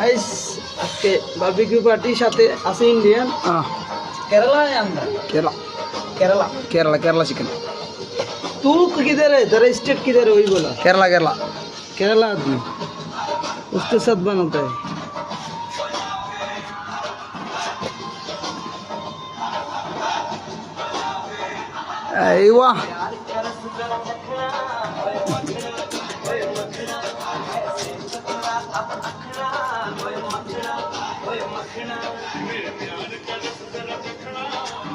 guys আজকে barbecue পার্টির সাথে আছে ইন্ডিয়ান केरला है अंदर केरला केरला केरला केरला चिकन तू किधर है तेरा स्टेट किधर है वही बोला केरला केरला केरला आदमी उसके साथ बनता है अय्वा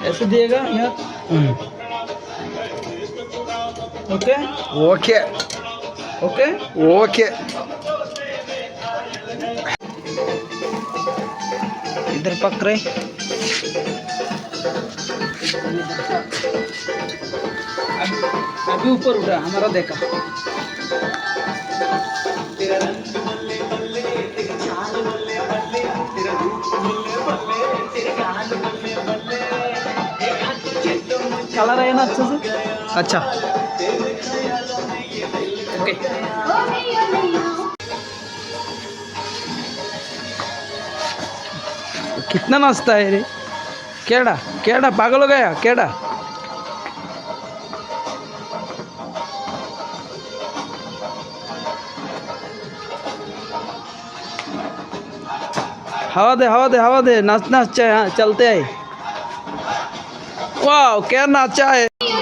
ऐसे दिएगा यार ओके ओके ओके ओके इधर पक रहे अभी ऊपर उठा हमारा देखा कलर है ना अच्छे से अच्छा ओके कितना नाचता है रे केड़ा केड़ा पागल हो गया केड़ा हवा दे नाचना अच्छा है चलते हैं वाह क्या नाचा है